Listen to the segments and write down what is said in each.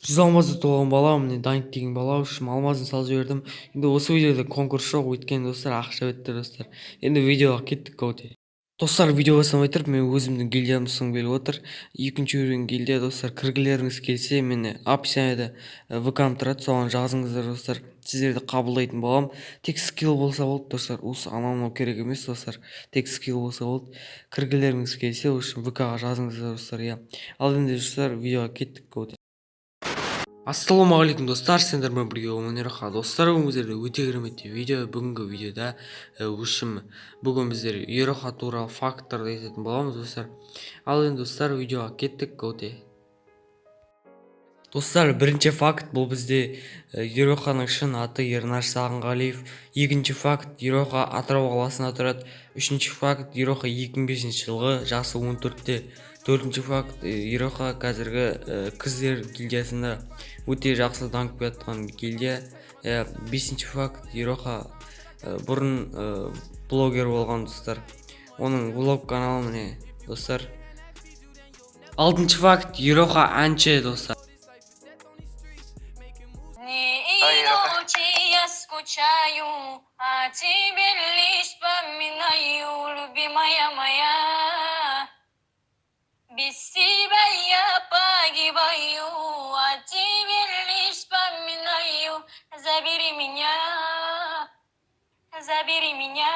100 алмазды толған бала, міне Даник деген бала үшін алмазын салып жібердім. Енді осы видеода конкурс жоқ, өйткені достар ақша бітті достар. Енді видеоға кеттік көте. Достар, видео бастамай тұрып, мен өзімнің гильдиямды ұсынғым келіп отыр. Екінші уровень гильдия достар, кіргілеріңіз келсе, мені описаниеда ВК-м тұрады, соған жазыңыздар достар. Сіздерді қабылдайтын боламын. Тек скилл болса болды достар. Осы анау керек емес достар. Тек скилл болса болды. Кіргілеріңіз келсе, үшін ВК-ға жазыңыздар достар, иә. Ал енді достар, видеоға кеттік көте. Ассалаумағалейкум достар, сендермен бірге Оманераха. Достар, бүгін өте керемет видео. Бүгінгі видеода бүгін біздер Ераха туралы факторды айтатын боламыз достар. Ал енді достар, видеоға кеттік көте. Достар, бірінші факт бұл бізде Ераханың шын аты Ернар Сағынғалиев. Екінші факт, Ераха Атырау қаласында тұрады. Үшінші факт, Ераха 2005 жылғы, жасы 14-те. Төртінші факт, Ераха қазіргі қыздер гильдиясында өте жақсы дамып жатқан гильдия. Бесінші факт, Ераха бұрын блогер болған достар. Оның блог каналы міне достар. Алтыншы факт, Ераха әнші достар. Скучаю, а тебе лишь вспоминаю, любимая моя. Без тебя я погибаю, а тебе лишь вспоминаю. Забери меня, забери меня,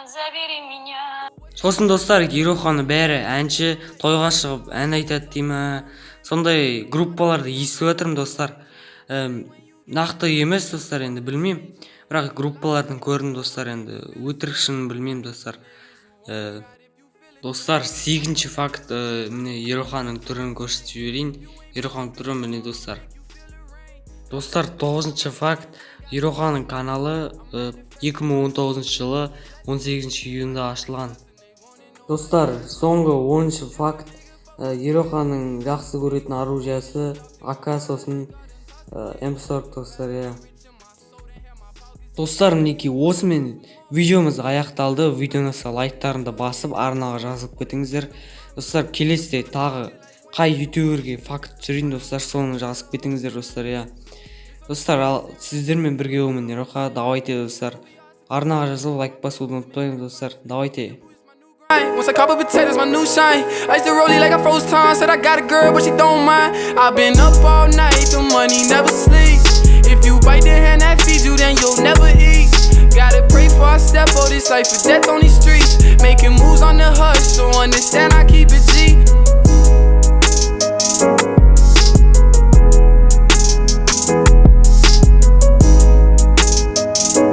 забери меня. Сосын достар, Ераханы бәрі әнші, тойға шығып ән айтады деймі. Сондай группаларды естіп жатырмын достар. Нақты емес достар, енді білмеймін. Бірақ группалардың көрдім достар, енді өтірік шынын білмеймін достар. Достар, 8-ші факт, міне Ераханың түрін көрсетіп жіберейін. Ераханың түрі міне достар. Достар, 9-ші факт, Ераханың каналы 2019 жылы 18 июньда ашылған. Достар, соңғы 10-ші факт, Ераханың жақсы көретін оружиясы АК, сосын М40 достар, иә. Достар, мінекей осымен видеомыз аяқталды. Видеоны лайктарында басып, арнаға жазып кетіңіздер. Достар, келесіде тағы қай ютуберге факт түсірейін достар, соны жазып кетіңіздер достар, иә. Достар, ал сіздермен бірге Оманераха. Давайте достар. Арнаға жазып, лайк басуды ұмытпайыңыз достар. Давайте. Once a couple potatoes, my new shine. I used to roll it like I froze time. Said I got a girl, but she don't mind. I've been up all night, the money never sleep. If you bite the hand that feeds you, then you'll never eat. Gotta pray for I step for this life for death on these streets. Making moves on the hush, so understand I keep it G.